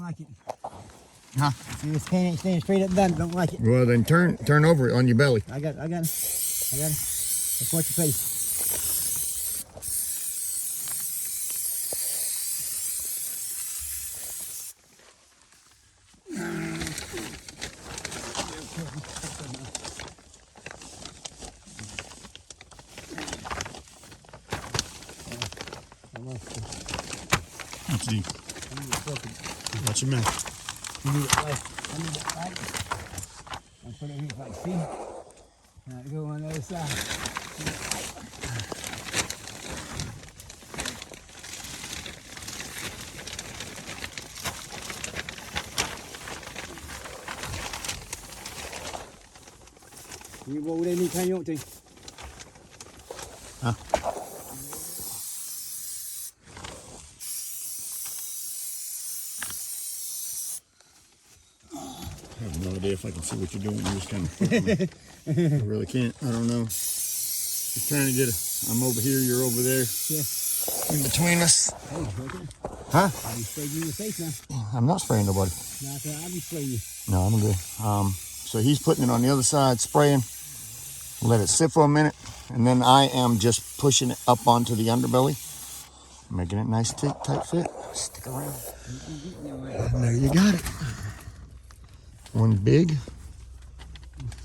like it. Huh? See, this can ain't staying straight up done. Don't like it. Well, then turn over on your belly. I got it. Let's watch your face. That's deep. Watch your mouth. You need it like, I need it like. I'll put it here like, see? Now go on the other side. You go over there anytime you want to. Huh? I have no idea if I can see what you're doing. You're just kind of I really can't. I don't know. Just trying to get I'm over here, you're over there. Yeah. In between us. Hey, okay. Huh? I'll be spraying you in the face now. I'm not spraying nobody. No, I said I'll be spraying you. No, I'm good. So he's putting it on the other side, spraying. Let it sit for a minute. And then I am just pushing it up onto the underbelly. Making it nice, tight fit. Stick around. And there you got it. One big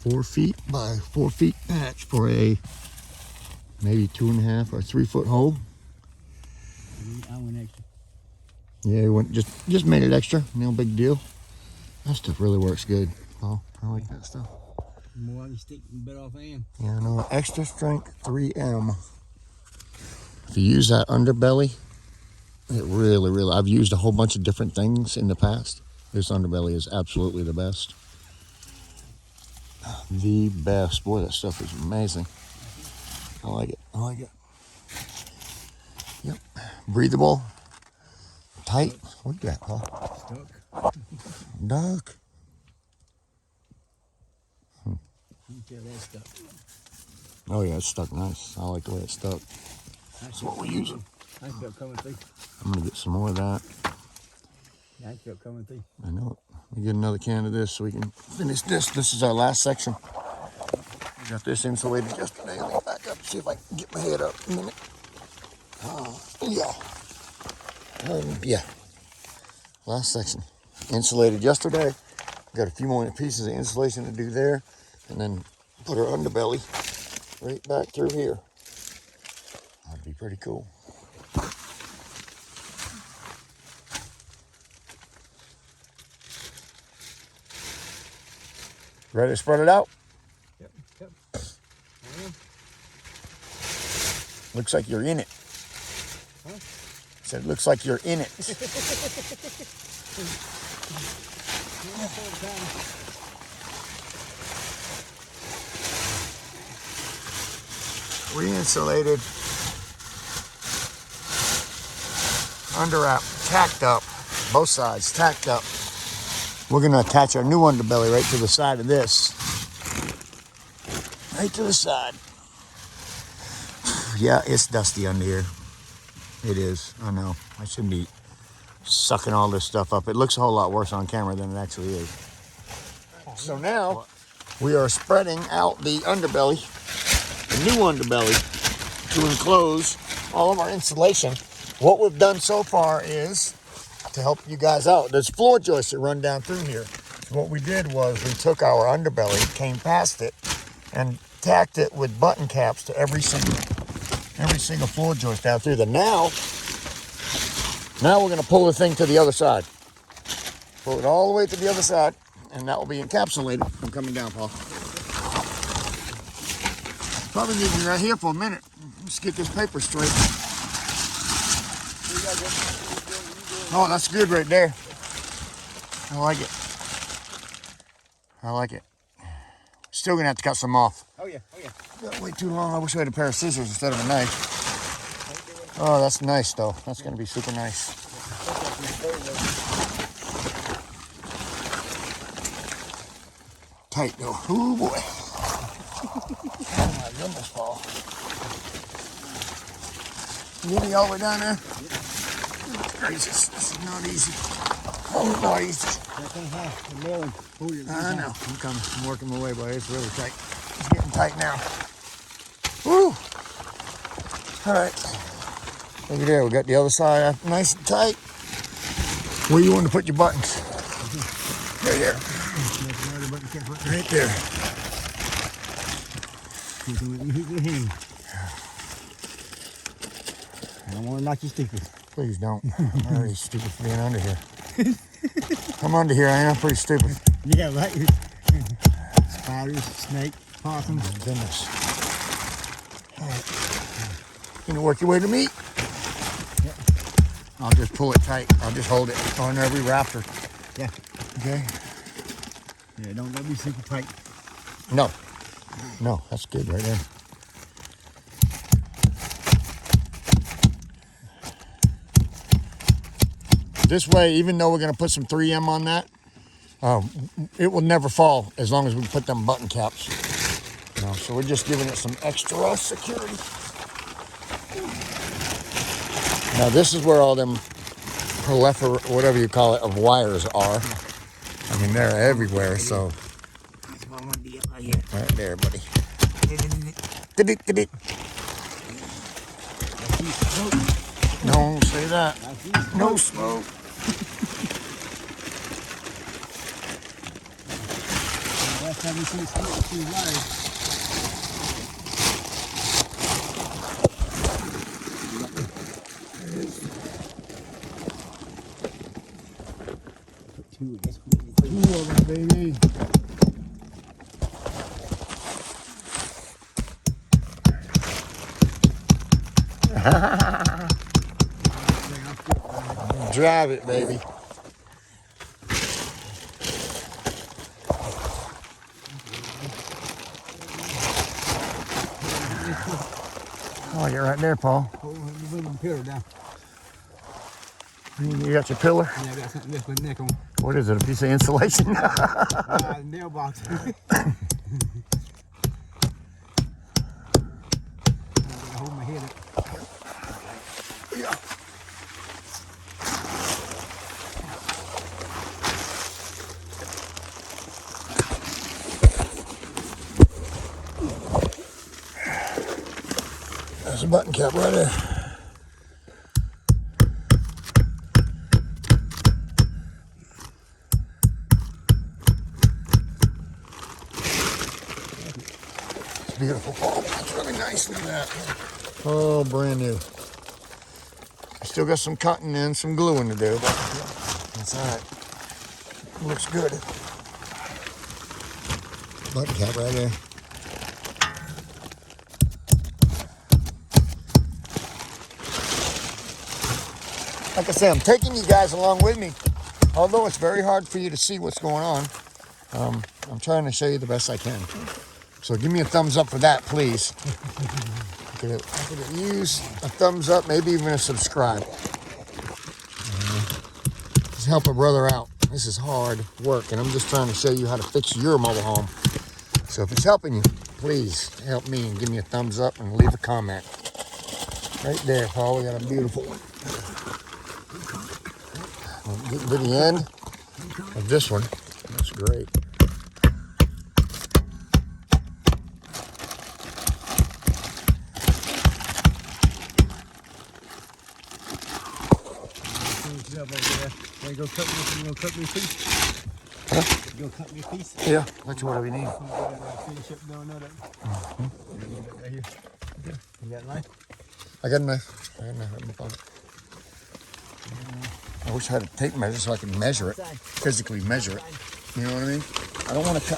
4 feet by 4 feet patch for a maybe 2.5 or 3 foot hole. I went extra. Yeah, it went just made it extra. No big deal. That stuff really works good. Oh, I like that stuff. The more I can stick, the better off I am. Yeah, no, extra strength 3M. If you use that underbelly, it really, I've used a whole bunch of different things in the past. This underbelly is absolutely the best. The best. Boy, that stuff is amazing. I like it. Yep. Breathable. Tight. What you got, Paul? Stuck. Duck. You can tell that's stuck. Oh yeah, it's stuck nice. I like the way it's stuck. That's what we're using. I feel it coming through. I'm gonna get some more of that. Yeah, I feel it coming through. I know it. We get another can of this so we can finish this. This is our last section. We got this insulated yesterday. Let me back up, see if I can get my head up in a minute. Yeah. Last section. Insulated yesterday. Got a few more pieces of insulation to do there. And then put our underbelly right back through here. That'd be pretty cool. Ready to spread it out? Yep. Looks like you're in it. Huh? Said it looks like you're in it. Re-insulated. Under wrap, tacked up. Both sides tacked up. We're gonna attach our new underbelly right to the side of this. Right to the side. Yeah, it's dusty under here. It is, I know. I shouldn't be sucking all this stuff up. It looks a whole lot worse on camera than it actually is. So now, we are spreading out the underbelly, the new underbelly, to enclose all of our insulation. What we've done so far is, to help you guys out, there's floor joists that run down through here. So what we did was we took our underbelly, came past it, and tacked it with button caps to every single floor joist down through there. Now we're going to pull the thing to the other side. Pull it all the way to the other side, and that will be encapsulated. I'm coming down, Paul. Probably need me right here for a minute. Let's get this paper straight. Oh, that's good right there. I like it. I like it. Still gonna have to cut some off. Oh yeah. Got way too long. I wish I had a pair of scissors instead of a knife. Oh, that's nice though. That's gonna be super nice. Tight though. Oh boy. Oh my goodness, Paul. You need me all the way down there? Gracious, this is not easy. Oh, not easy. That thing has the nail and hold it. I know. I'm coming. I'm working my way, but it's really tight. It's getting tight now. Woo! All right. Look at there. We got the other side nice and tight. Where you want to put your buttons? Right there. Right there. I don't want to knock you stupid. Please don't. I'm already stupid for being under here. I'm under here. I am pretty stupid. Yeah, right. Spiders, snake, possums. Oh my goodness. All right. You gonna work your way to meat? Yep. I'll just pull it tight. I'll just hold it on every rafter. Yeah. Okay. Yeah, don't be super tight. No. No, that's good right there. This way, even though we're going to put some 3M on that, it will never fall as long as we put them button caps. You know, so we're just giving it some extra security. Now this is where all them prolifer, whatever you call it, of wires are. I mean, they're everywhere, so. That's what I want to get right here. Right there, buddy. Don't say that. No smoke. Last time we seen smoke, she wires. Two of them, baby. Drive it, baby. Oh, you're right there, Paul. You got your pillar? Yeah, I got something this with neck on. What is it, a piece of insulation? Nail box. Hold my head up. Yeah. There's a button cap right there. It's beautiful. Oh, that's really nice. Look at that. Oh, brand new. I still got some cutting and some gluing to do, but that's all right. Looks good. Button cap right there. Like I said, I'm taking you guys along with me. Although it's very hard for you to see what's going on, I'm trying to show you the best I can. So give me a thumbs up for that, please. I could use a thumbs up, maybe even a subscribe. Just help a brother out. This is hard work, and I'm just trying to show you how to fix your mobile home. So if it's helping you, please help me and give me a thumbs up and leave a comment. Right there, Paul, we got a beautiful one. Getting to the end of this one. That's great. You gonna cut me a piece? Huh? You gonna cut me a piece? Yeah, that's whatever you need. Finish up doing that. Right here. You got a knife? I got a knife. I got a knife right in my pocket. I wish I had a tape measure so I could measure it, physically measure it. You know what I mean?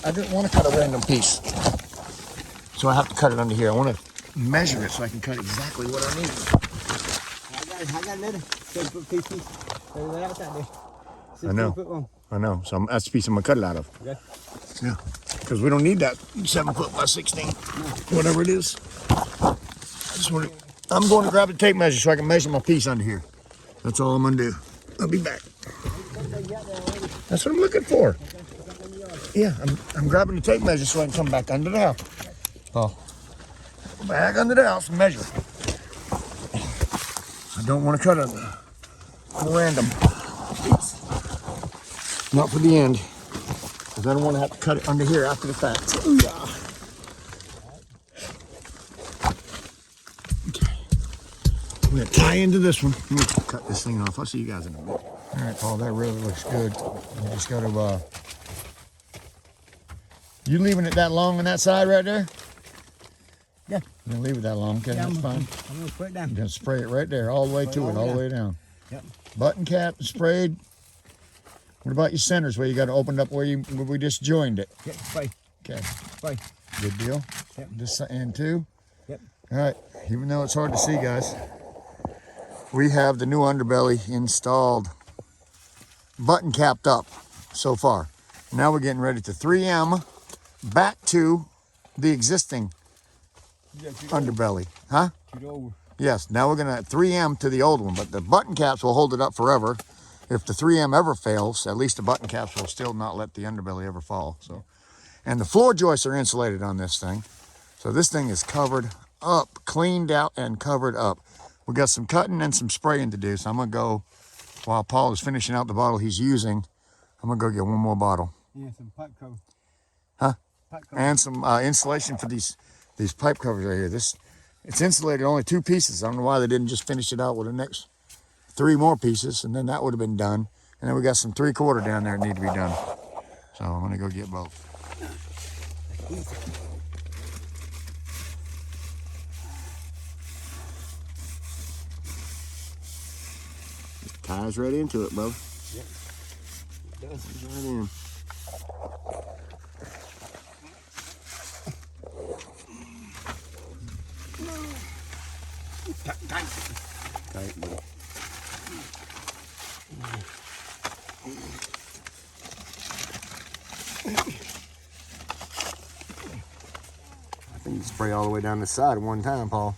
I didn't want to cut a random piece. So I have to cut it under here. I want to measure it so I can cut exactly what I need. I got another 7-foot piece. I know. I know. So that's the piece I'm going to cut it out of. Okay. Yeah. Because we don't need that 7 foot by 16. Whatever it is. I'm going to grab the tape measure so I can measure my piece under here. That's all I'm going to do. I'll be back. That's what I'm looking for. Yeah, I'm grabbing the tape measure so I can come back under the house. Oh, back under the house and measure. I don't want to cut a random piece. Not for the end, because I don't want to have to cut it under here after the fact. So, yeah. I'm going to tie into this one. Let me cut this thing off. I'll see you guys in a minute. All right, Paul, that really looks good. You just got to, you leaving it that long on that side right there? Yeah. You're going to leave it that long, okay? Yeah, that's fine. I'm going to put it down. You're going to spray it right there, all the way to it, all the way down. Yep. Button cap sprayed. What about your centers where you got to open up where we just joined it? Yep, spray. Okay. Spray. Good deal. Yep. This end too. Yep. All right. Even though it's hard to see, guys, we have the new underbelly installed, button capped up so far. Now we're getting ready to 3M back to the existing underbelly. Huh? Over. Yes. Now we're going to 3M to the old one, but the button caps will hold it up forever. If the 3M ever fails, at least the button caps will still not let the underbelly ever fall. So, and the floor joists are insulated on this thing. So this thing is covered up, cleaned out and covered up. We got some cutting and some spraying to do. So I'm going to go, while Paul is finishing out the bottle he's using, I'm going to go get one more bottle. Yeah, some pipe cover. Huh? Pipe cover. And some insulation for these pipe covers right here. It's insulated only 2 pieces. I don't know why they didn't just finish it out with the next 3 more pieces, and then that would have been done. And then we got some 3/4 down there that need to be done. So I'm gonna go get both. Just ties right into it, brother. Yep. It does. Right in. Tight, buddy. I think you spray all the way down the side at one time, Paul.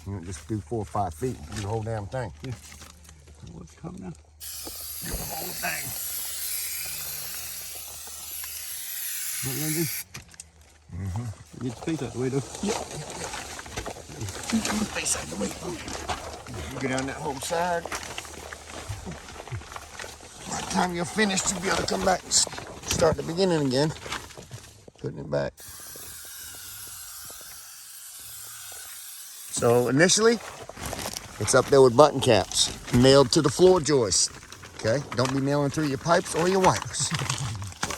You don't just do 4 or 5 feet. Do the whole damn thing. Yeah. What's coming now? Do the whole thing. What you gonna do? Get your face out the way, though. Yep. Get your face out the way. You go down that whole side. By the time you're finished, you'll be able to come back and start the beginning again. Putting it back. So initially, it's up there with button caps, nailed to the floor joist. Okay? Don't be nailing through your pipes or your wires.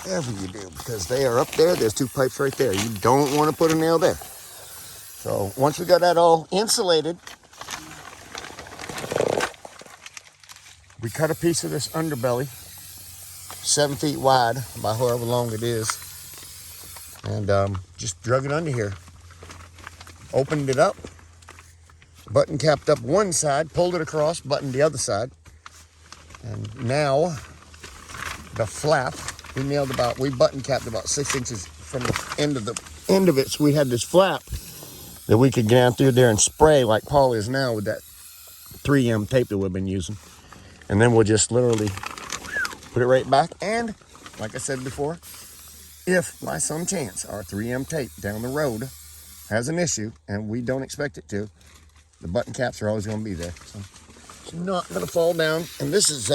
Whatever you do, because they are up there. There's 2 pipes right there. You don't want to put a nail there. So once we got that all insulated, we cut a piece of this underbelly, 7 feet wide by however long it is, and just drug it under here. Opened it up, button capped up one side, pulled it across, buttoned the other side, and now the flap, we button capped about 6 inches from the end of it, so we had this flap that we could get down through there and spray like Paul is now with that 3M tape that we've been using. And then we'll just literally put it right back. And like I said before, if by some chance our 3M tape down the road has an issue, and we don't expect it to, the button caps are always going to be there. So it's not going to fall down. And this is,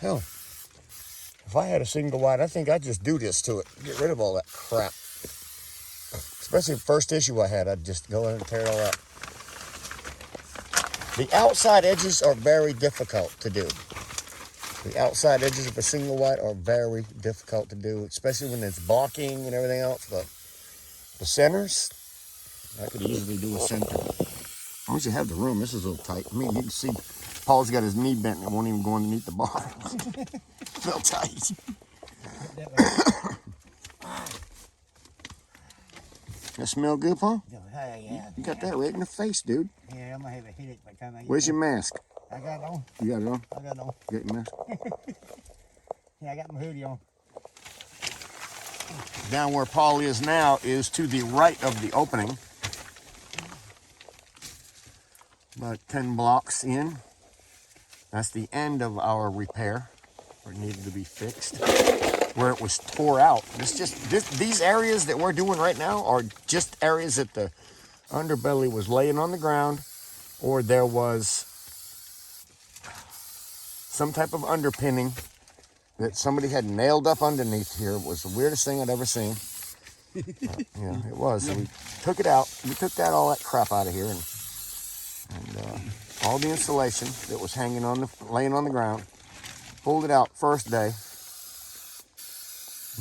hell, if I had a single wide, I think I'd just do this to it. Get rid of all that crap. Especially the first issue I had, I'd just go in and tear it all out. The outside edges are very difficult to do. The outside edges of a single wide are very difficult to do, especially when it's balking and everything else. But the centers, I could easily do a center. As long as you have the room, this is a little tight. I mean, you can see Paul's got his knee bent and it won't even go underneath the bar. Feel tight. That smell good, Paul? Yeah. You got that right in the face, dude. Yeah, I'm gonna have a headache by the time I get Where's there. your mask? I got it on. You got it on? I got it on. You got your mask? Yeah, I got my hoodie on. Down where Paul is now is to the right of the opening. About 10 blocks in. That's the end of our repair, where it needed to be fixed, where it was tore out. These areas that we're doing right now are just areas that the underbelly was laying on the ground, or there was some type of underpinning that somebody had nailed up underneath here. It was the weirdest thing I'd ever seen. Yeah, it was. So we took it out. We took all that crap out of here, and all the insulation that was laying on the ground. Pulled it out first day.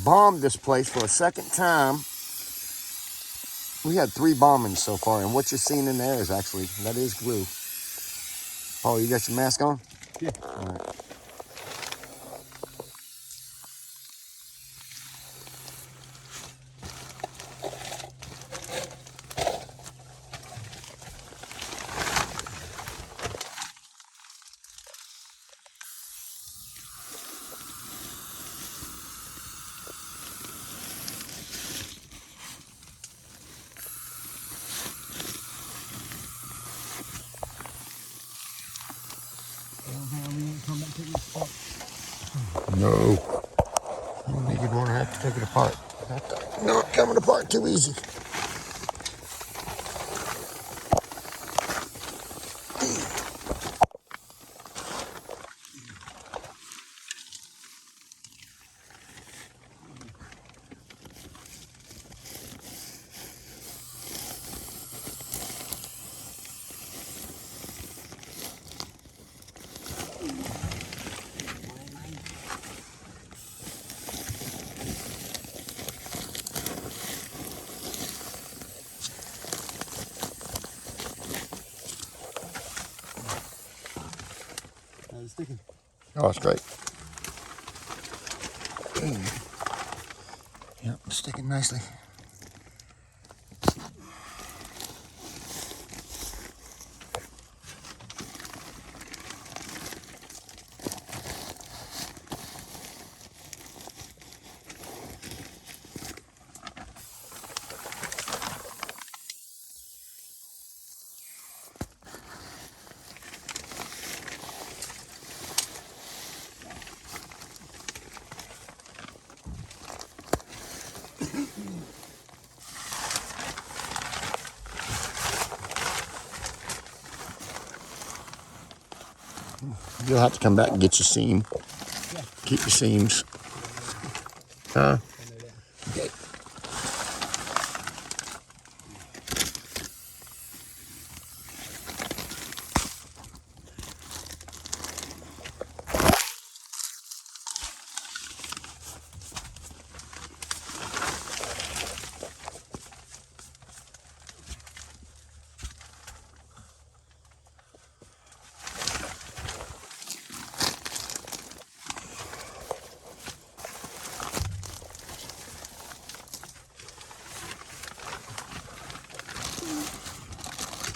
Bombed this place for a second time. We had 3 bombings so far, and what you're seeing in there is that is glue. Paul, you got your mask on? Yeah. All right. No. I don't think you'd want to have to take it apart. Not coming apart too easy. It's sticking. Oh, it's great. Yep, it's sticking nicely. You'll have to come back and get your seam. Yeah. Keep your seams. Huh? Okay.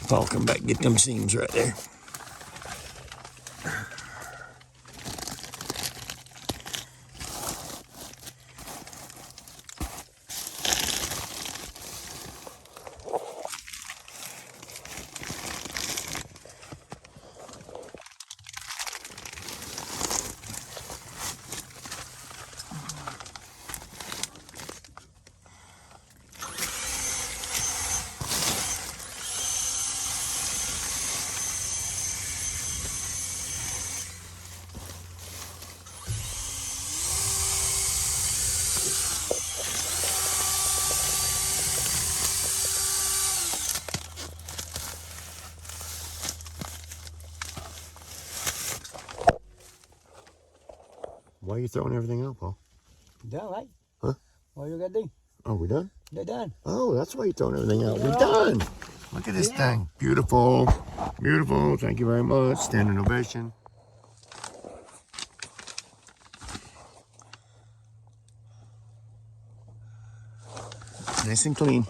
Paul, come back and get them seams right there. Why are you throwing everything out, Paul? Done, right? Huh? What you gotta do? Oh, we're done? They're done. Oh, that's why you're throwing everything out. We're Yeah. done. Look at this thing. Beautiful. Beautiful. Thank you very much. Standing ovation. Nice and clean.